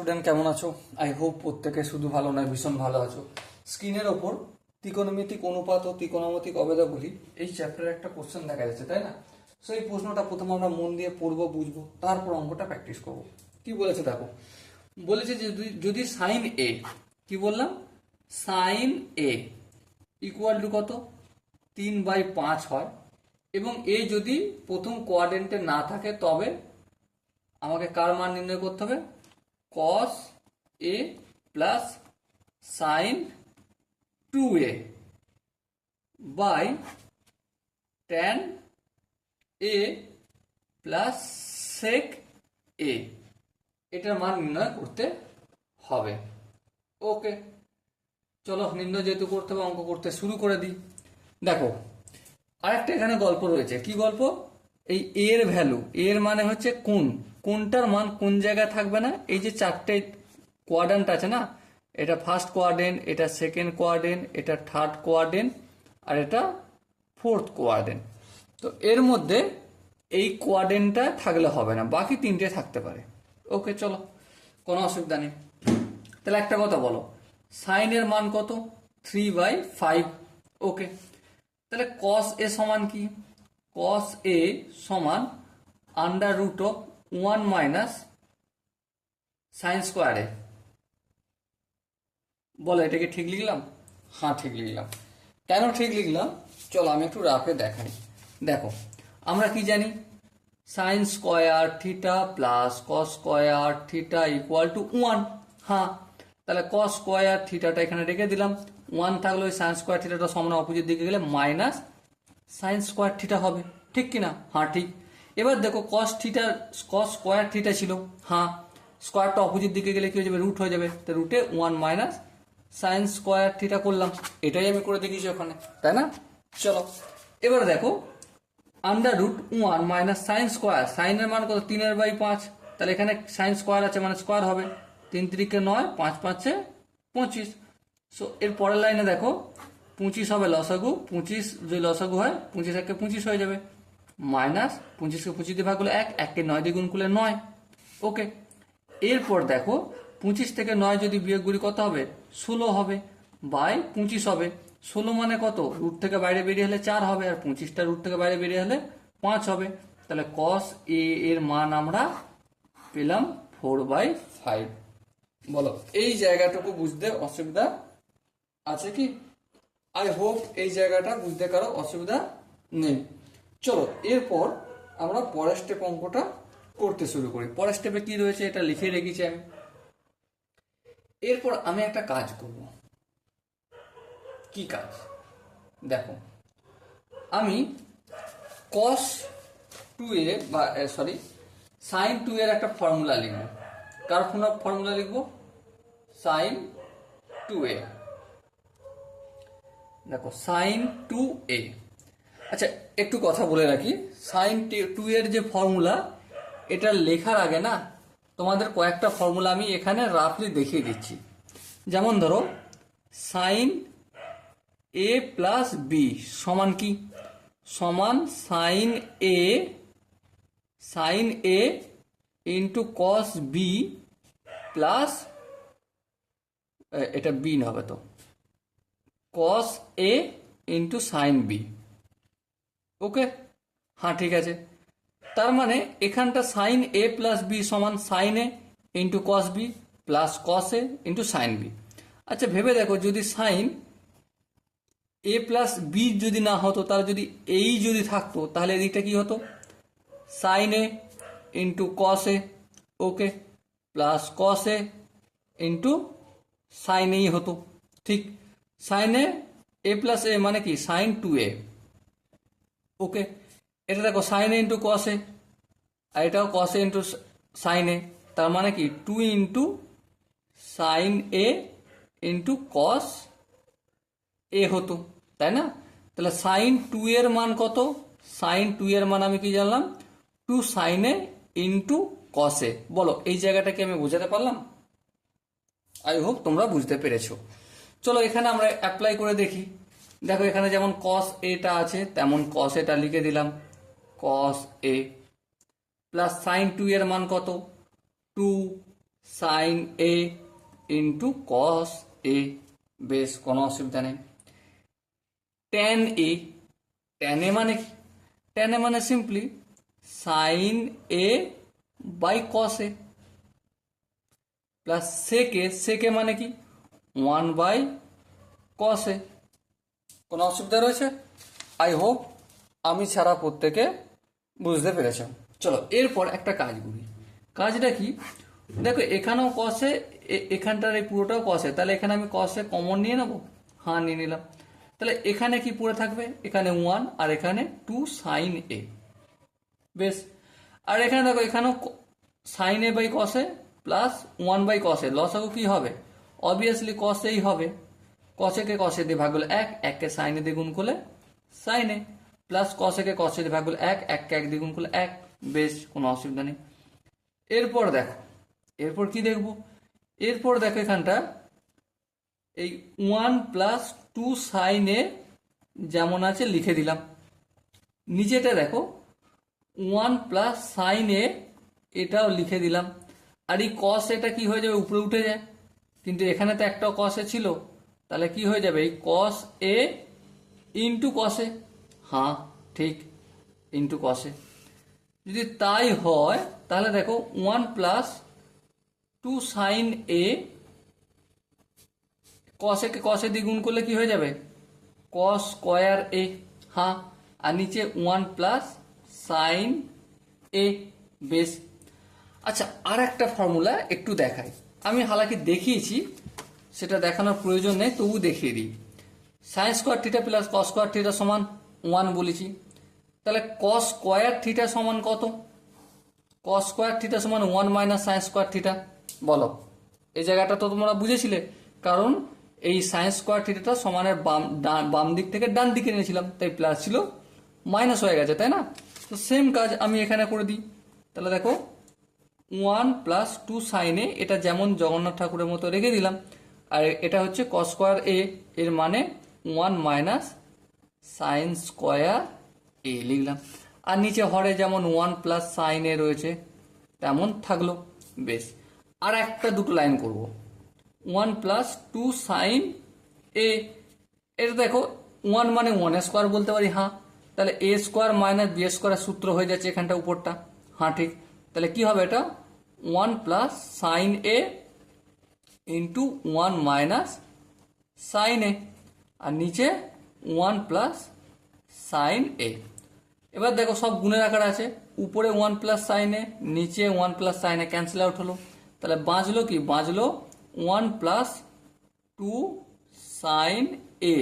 Student, কেমন আছো? I hope প্রত্যেকে শুধু ভালো নয়, ভীষণ ভালো আছো। স্ক্রিনের ওপর ত্রিকোণমিতিক অনুপাত ও ত্রিকোণমিতিক অবেদাবলী এই চ্যাপ্টারে একটা কোশ্চেন দেখা যাচ্ছে, তাই না? সো এই প্রশ্নটা প্রথমে আমরা মন দিয়ে পড়বো, বুঝবো, তারপর অঙ্কটা প্র্যাকটিস করবো। কি বলেছে দেখো, বলেছে যে যদি সাইন এ, কি বললাম, সাইন এ ইকুয়াল টু কত, 3/5 হয়, এবং এ যদি প্রথম কোয়াড্রেন্টে না থাকে, তবে আমাকে কার মান নির্ণয় করতে হবে? cos a plus sine 2a by tan a plus sec a, এটার মান নির্ণয় করতে হবে। ওকে, চলো নির্ণয় যেহেতু করতে হবে, অঙ্ক করতে শুরু করে দিই। দেখো, আরেকটা এখানে গল্প রয়েছে। কি গল্প? এই এর ভ্যালু, এর মানে হচ্ছে কোনটার মান কোন জায়গায় থাকবে না। এই যে চারটে কোয়াড্রেন্ট আছে না, এটা ফার্স্ট কোয়াড্রেন্ট, এটা সেকেন্ড কোয়াড্রেন্ট, এটা থার্ড কোয়াড্রেন্ট, আর এটা ফোর্থ কোয়াড্রেন্ট। তো এর মধ্যে এই কোয়াড্রেন্টটা থাকলে হবে না, বাকি তিনটে থাকতে পারে। ওকে, চলো, কোনো অসুবিধা নেই। তাহলে একটা কথা বলো, সাইনের মান কত? 3/5। ওকে, তাহলে cos a সমান কি? cos a সমান √1 মাইনাস সাইন স্কোয়ার এ। বলো, এটা কি ঠিক লিখলাম? হ্যাঁ, ঠিক লিখলাম। কেন ঠিক লিখলাম চলো আমি একটু রাফে দেখাই। দেখো, আমরা কি জানি? Sine square theta plus cos square theta equal to 1। হ্যাঁ, তাহলে কস স্কোয়ার থিটাটা এখানে রেখে দিলাম, 1 থাকলে ওই সাইন স্কোয়ার থিটাটা সমান অপোজিট দিকে গেলে মাইনাস সাইন স্কোয়ার থিটা হবে, ঠিক কিনা? হ্যাঁ, ঠিক। এবার দেখো, কস স্কোয়ার থিটা ছিল, হ্যাঁ, স্কোয়ারটা অপোজিট দিকে গেলে কি হয়ে যাবে? রুট হয়ে যাবে। তো রুটে 1 মাইনাস সাইন স্কোয়ার থিটা করলাম, এটাই আমি করে দেখিয়েছি ওখানে, তাই না? চলো, এবার দেখো, √1 মাইনাস সাইন স্কোয়ার, সাইনের মান কত? 3/5। তাহলে এখানে সাইন স্কোয়ার আছে মানে স্কোয়ার হবে, 3 3 9, 5 5 25। সো এর পরের লাইনে দেখো, 25 হবে লসাগু, 25 যদি লসাগু হয় 25 একে 25 হয়ে যাবে, মাইনাস 25কে 25 দিয়ে ভাগ করলে 1, 1কে 9 দিয়ে গুণ করলে 9। ওকে, এরপর দেখো, 25 থেকে 9 যদি বিয়োগ করি কত হবে? 16 হবে, বাই 25 হবে। 16 মানে কত? রুট থেকে বাইরে বেরিয়ে হলে 4 হবে, আর 25টা রুট থেকে বাইরে বেরিয়ে হলে 5 হবে। তাহলে cos a এর মান আমরা পেলাম 4/5। বলো, এই জায়গাটুকু বুঝতে অসুবিধা আছে কি? আই হোপ এই জায়গাটা বুঝতে কারো অসুবিধা নেই। চলো, এরপর আমরা পরের স্টেপ অঙ্কটা করতে শুরু করি। পরের স্টেপে কি রয়েছে এটা লিখে রেখেছি আমি। এরপর আমি একটা কাজ করব। কি কাজ? দেখো, আমি cos 2a বা sin 2 এর একটা ফর্মুলা লিখব। কার ফর্মুলা লিখব? sin 2a। দেখো, sin 2a। আচ্ছা, একটু কথা বলে রাখি, sin 2 এর যে ফর্মুলা, এটা লেখার আগে না তোমাদের কয়েকটা ফর্মুলা আমি এখানে রাফলি দেখিয়ে দিচ্ছি। যেমন ধরো, সাইন এ প্লাস বি সমান কি? সমান sine A into cos B plus, এটা বি না হবে তো, cos A into sine B. Okay, হ্যাঁ, ঠিক আছে। তার মানে এখানটা সাইন এ প্লাস বি সমান sine A into cos B plus cos A into sine B. আচ্ছা, ভেবে দেখো, যদি সাইন এ প্লাস বি যদি না হতো, তাহলে যদি এই যদি থাকতো, তাহলে এদিকটা কি হতো? Sign A into cos A, okay, plus cos A into sign এই হতো, ঠিক। সাইন এ প্লাস এ মানে কি? Sign 2a। ওকে, এটা দেখো, সাইন এ ইন্টু কস এ, আর এটাও কস এ ইন্টু সাইন এ, তার মানে কি 2 ইন্টু সাইন এ ইন্টু কস এ হতো, তাই না? তাহলে সাইন 2 এর মান কত? সাইন 2 এর মান আমি কি জানলাম? 2 সাইন এ ইন্টু কস এ। বলো, এই জায়গাটা কি আমি বোঝাতে পারলাম? আই হোপ তোমরা বুঝতে পেরেছো। চলো, এখানে আমরা অ্যাপ্লাই করে দেখি। দেখো, এখানে যেমন কস এটা আছে, তেমন কস এটা লিখে দিলাম, কস এ প্লাস সাইন 2 এর মান কত? 2 সাইন এ ইন্টু কস এ, বেশ কোনো অসুবিধা নেই। ট্যান এ, ট্যান এ মানে কি? ট্যান এ মানে simply sine A by cos A, plus sec, sec মানে কি 1 বাই কস এ। কোনো অসুবিধা রয়েছে? আই হোপ আমি ছাড়া প্রত্যেকে বুঝতে পেরেছ। চলো এরপর একটা কাজ করি। কাজটা কি? দেখো এখানেও কসে, এখানটার এই পুরোটাও কসে, তাহলে এখানে আমি কসে কমন নিয়ে নেবো। হ্যাঁ নিয়ে নিলাম। তাহলে এখানে কি পড়ে থাকবে? এখানে 1 আর এখানে 2 সাইন এ, বেশ। আর এখানে দেখো এখানেও sine A by cos A plus 1 by cos A, লসাগু কি হবে? অবভিয়াসলি কসেই হবে। কসেকে কসে দিয়ে ভাগ করলে 1, 1কে সাইনে দিয়ে গুণ করলে সাইনে, প্লাস কসেকে কসে দিয়ে ভাগ করলে 1, 1কে 1 দিয়ে গুণ করলে 1, বেশ কোনো অসুবিধা নেই। এরপর দেখো, এরপর কি দেখবো? এরপর দেখো এখানটা এই 1 প্লাস 2 সাইন এ যেমন আছে লিখে দিলাম। নিচেটা দেখো 1 প্লাস সাইন এ, এটাও লিখে দিলাম। আর এই কস এটা কি হয়ে যাবে? উপরে উঠে যায়, কিন্তু এখানে তো একটা কস এ ছিল, তাহলে কি হয়ে যাবে? এই কস এ ইন্টু কসে, হ্যাঁ ঠিক, ইন্টু কসে। যদি তাই হয় তাহলে দেখো 1 প্লাস 2 সাইন এ, কসেকে কসে দিয়ে গুণ করলে কি হয়ে যাবে? কস স্কোয়ার এ, হ্যাঁ। আর নিচে 1 প্লাস সাইন এ, বেশ। আচ্ছা আর একটা ফর্মুলা একটু দেখাই, আমি হালাকি দেখিয়েছি, সেটা দেখানোর প্রয়োজন নেই, তবু দেখিয়ে দিই। Sine square theta plus cos square theta সমান 1 বলেছি, তাহলে কস স্কোয়ার থিটা সমান কত? কস স্কোয়ার থিটা সমান 1 মাইনাস সাইন স্কোয়ার থিটা। বলো, এই জায়গাটা তো তোমরা বুঝেছিলে, কারণ এই সাইন স্কোয়ার থিটাটা সমানের বাম দিক থেকে ডান দিকে নিয়েছিলাম, তাই প্লাস ছিল মাইনাস হয়ে গেছে, তাই না? তো সেম কাজ আমি এখানে করে দিই। তাহলে দেখো 1 প্লাস 2 সাইনে, এটা যেমন জগন্নাথ ঠাকুরের মতো রেখে দিলাম, আর এটা হচ্ছে কস স্কোয়ার এ, এর মানে 1 মাইনাস সাইন স্কোয়ার এ লিখলাম। আর নিচে হরে যেমন 1 প্লাস সাইন এ রয়েছে তেমন থাকলো, বেশ। আর একটা দুটো লাইন করব, 1 প্লাস 2 সাইন এ, এটা দেখো 1 মানে 1 স্কোয়ার বলতে পারি, হ্যাঁ। তাহলে এ স্কোয়ার মাইনাস বি স্কোয়ার সূত্র হয়ে যাচ্ছে এখানটা উপরটা, হ্যাঁ ঠিক। তাহলে কি হবে? এটা 1 plus sign A into 1 minus sine এ, আর নিচে 1 প্লাস সাইন এ। এবার দেখো সব গুণের আকার আছে, উপরে 1 প্লাস সাইন এ, নিচে 1 প্লাস সাইন এ, ক্যান্সেল আউট হলো। তাহলে বাঁচলো কি? বাঁচলো 1 plus 2 sign A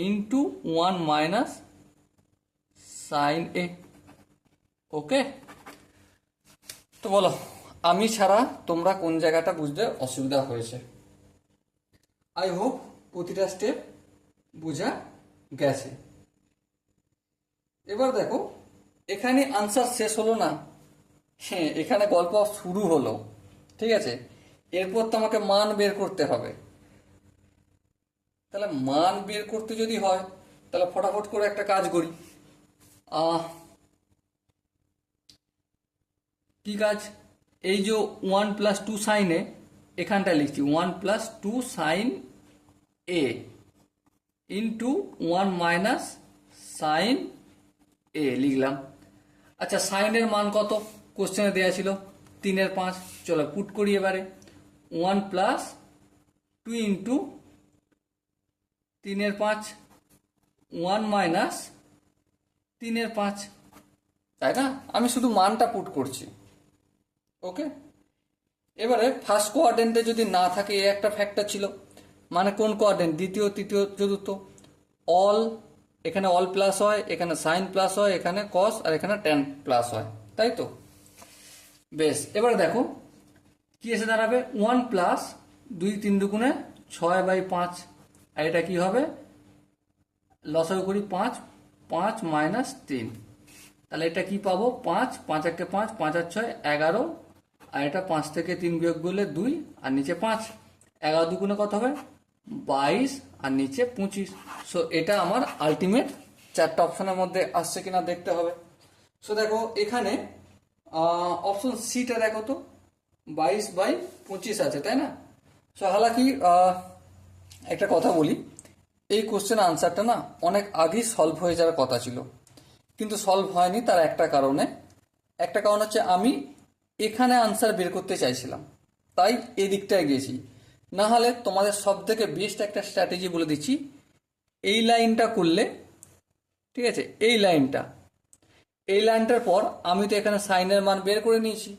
into 1 minus sine এ। ওকে, তো বলো আমি ছাড়া তোমরা কোন জায়গাটা বুঝতে অসুবিধা হয়েছে? আই হোপ প্রতিটা স্টেপ বোঝা গেছে। এবার দেখো এখানে আনসার শেষ হলো না, হ্যাঁ এখানে গল্প শুরু হলো, ঠিক আছে? এরপর তো আমাকে মান বের করতে হবে। তাহলে মান বের করতে যদি হয় তাহলে ফটাফট করে একটা কাজ করি। কি কাজ? এই যে 1 প্লাস 2 সাইন এ, এখানটায় লিখছি 1 plus 2 sign A into 1 minus sine এ লিখলাম। আচ্ছা সাইনের মান কত? কোশ্চেনে দেওয়া ছিল 3/5। চলো পুট করি এবারে, 1 প্লাস 2 ইন্টু 3/5, 1 মাইনাস 3/5, তাই না? আমি শুধু মানটা পুট করছি। ওকে, এবারে ফার্স্ট কোয়াড্রেন্টে যদি না থাকে, এ একটা ফ্যাক্টর ছিল, মানে কোন কোয়াড্রেন্ট? দ্বিতীয়, তৃতীয়, চতুর্থ, অল। এখানে অল প্লাস হয়, এখানে সাইন প্লাস হয়, এখানে কস, আর এখানে ট্যান প্লাস হয়, তাই তো? বেশ, এবারে দেখো কি এসে দাঁড়াবে? 1 প্লাস 2 3 দুগুণে 6/5, আর এটা কি হবে? লসাগু করি 5, 5 মাইনাস 3, তাহলে এটা কি পাবো? 5, 5 একে 5, 5 আর 6 11, আর এটা 5 থেকে 3 বিয়োগ করলে 2, আর নিচে 5, 11 দুগুণে কত হবে? 22, আর নিচে 25। সো এটা আমার আলটিমেট চারটা অপশনের মধ্যে আসছে কিনা দেখতে হবে। সো দেখো এখানে অপশন সিটা দেখো তো, 22/25 আছে, তাই না? সো হালাকি একটা কথা বলি, এই কোশ্চেন আনসারটা না অনেক আগেই সলভ হয়ে যাওয়ার কথা ছিল, কিন্তু সলভ হয়নি। তার একটা কারণ হচ্ছে আমি এখানে আনসার বের করতে চাইছিলাম, তাই এই দিকটায় গেছি। না হলে তোমাদের সব থেকে বেস্ট একটা স্ট্র্যাটেজি বলে দিচ্ছি, এই লাইনটা করলে, ঠিক আছে, এই লাইনটার পর আমি তো এখানে সাইনের মান বের করে নিয়েছি,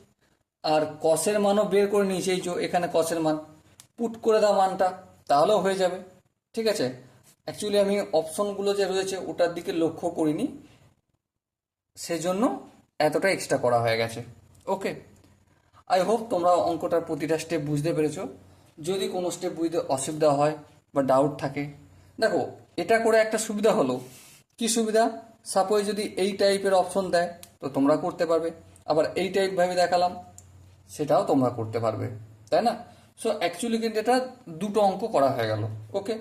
আর কসের মানও বের করে নিয়েছি। এই যে এখানে কসের মান পুট করে দাও মানটা, তাহলেও হয়ে যাবে। ঠিক আছে, অ্যাকচুয়ালি আমি অপশনগুলো যে রয়েছে ওটার দিকে লক্ষ্য করিনি, সেজন্য এতটা এক্সট্রা করা হয়ে গেছে। ওকে, আই হোপ তোমরা অঙ্কটার প্রতিটা স্টেপ বুঝতে পেরেছো। যদি কোনো স্টেপ বুঝতে অসুবিধা হয় বা ডাউট থাকে, দেখো এটা করে একটা সুবিধা হলো, কি সুবিধা? সাপোজ যদি এই টাইপের অপশন দেয় তো তোমরা করতে পারবে, আবার এই টাইপ ভাবে দেখালাম সেটাও তোমরা করতে পারবে, তাই না? সো অ্যাকচুয়ালি কিন্তু এটা দুটো অঙ্ক করা হয়ে গেল। ওকে,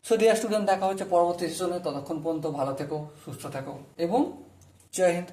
সো ডিয়ার স্টুডেন্ট, দেখা হচ্ছে পরবর্তী সেশনে। ততক্ষণ পর্যন্ত ভালো থেকো, সুস্থ থেকো এবং জয় হিন্দ।